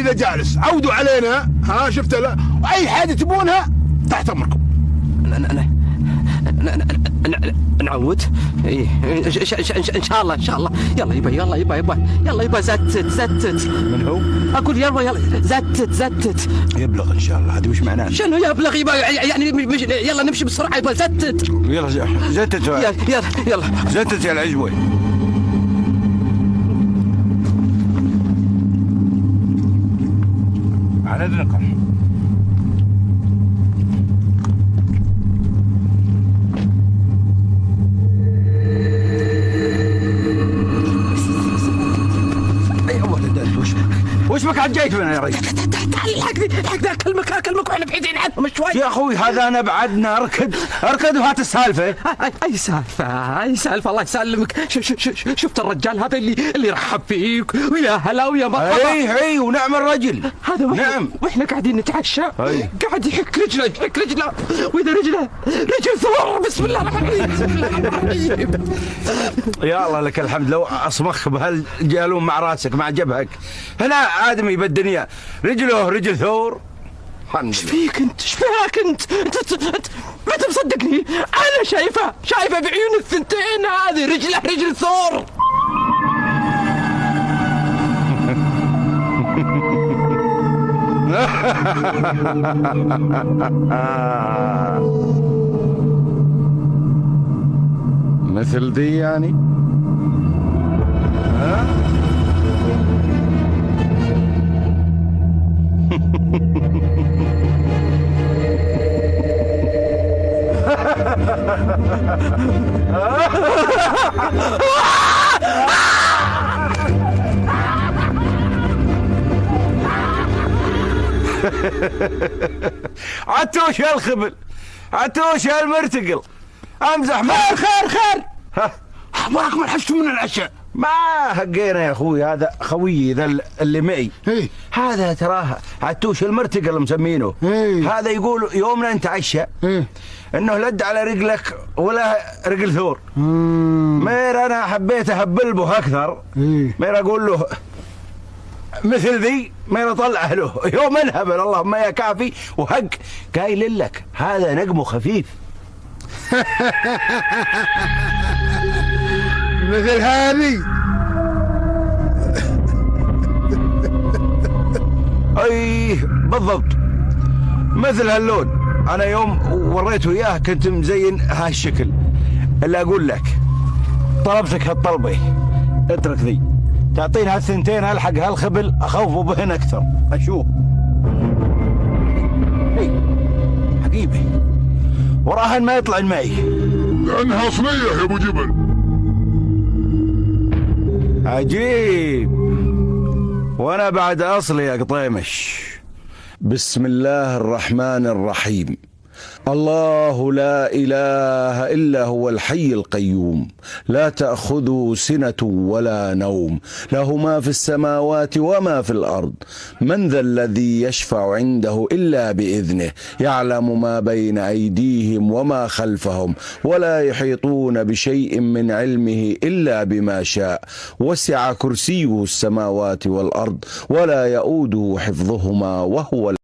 إذا جالس عودوا علينا. ها شفت؟ لا أي حاجة تبونها تحت أمركم. نعود. ايه ان شاء الله ان شاء الله. يلا يبا زتت. من هو؟ اقول يلا زتت. يبلغ ان شاء الله. هذه وش معناها؟ شنو يبلغ يبا؟ يعني يلا نمشي بسرعه يبا زتت. يلا زتت. يلا زتت يا العجوه. على اذنكم. وش بك عاد جايت هنا يا رجل؟ تعال الحقني اكلمك واحنا بعيدين عنهم شوي. يا اخوي هذا انا بعدنا اركد وهات السالفه. اي سالفه الله يسلمك. شفت الرجال هذا اللي رحب فيك ويا هلا ويا مرحبا. اي ونعم الرجل هذا. نعم. واحنا قاعدين نتعشى قاعد يحك رجله واذا رجل ثور. بسم الله الرحمن الرحيم. يا الله لك الحمد. لو اصمخ بهالجالون مع راسك مع جبهك. هنا آدمي بالدنيا رجله رجل ثور. ايش فيك انت؟ انت ما تصدقني. انا شايفه بعيون الثنتين. هذه رجله رجل ثور. مثل دي يعني. عتوش الخبل عتوش المرتقل. امزح. خير معك ما نحشتوا من العشاء. ما هقينا يا اخوي. هذا خويي ذا اللي معي. هذا تراه عتوش المرتقل مسمينه. هذا يقول يومنا نتعشى انه لد على رجلك ولا رجل ثور. مير انا حبيت اهبل به اكثر. مير اقول له مثل ذي مير اطلع له يوم انهبل. اللهم يا كافي وهق. قايل لك هذا نقمه خفيف. مثل هذه. اي بالضبط مثل هاللون. انا يوم وريته اياه كنت مزين هالشكل. اللي اقول لك طلبتك هالطلبه اترك ذي. تعطينا هالثنتين الحق هالخبل اخوفه بهن اكثر. اشوف حقيبي وراهن ما يطلع معي لانها صنيح يا ابو جبل. عجيب. وانا بعد اصلي يا قطيمش. بسم الله الرحمن الرحيم. الله لا إله إلا هو الحي القيوم لا تأخذه سنة ولا نوم له ما في السماوات وما في الأرض من ذا الذي يشفع عنده إلا بإذنه يعلم ما بين أيديهم وما خلفهم ولا يحيطون بشيء من علمه إلا بما شاء وسع كرسيه السماوات والأرض ولا يؤوده حفظهما وهو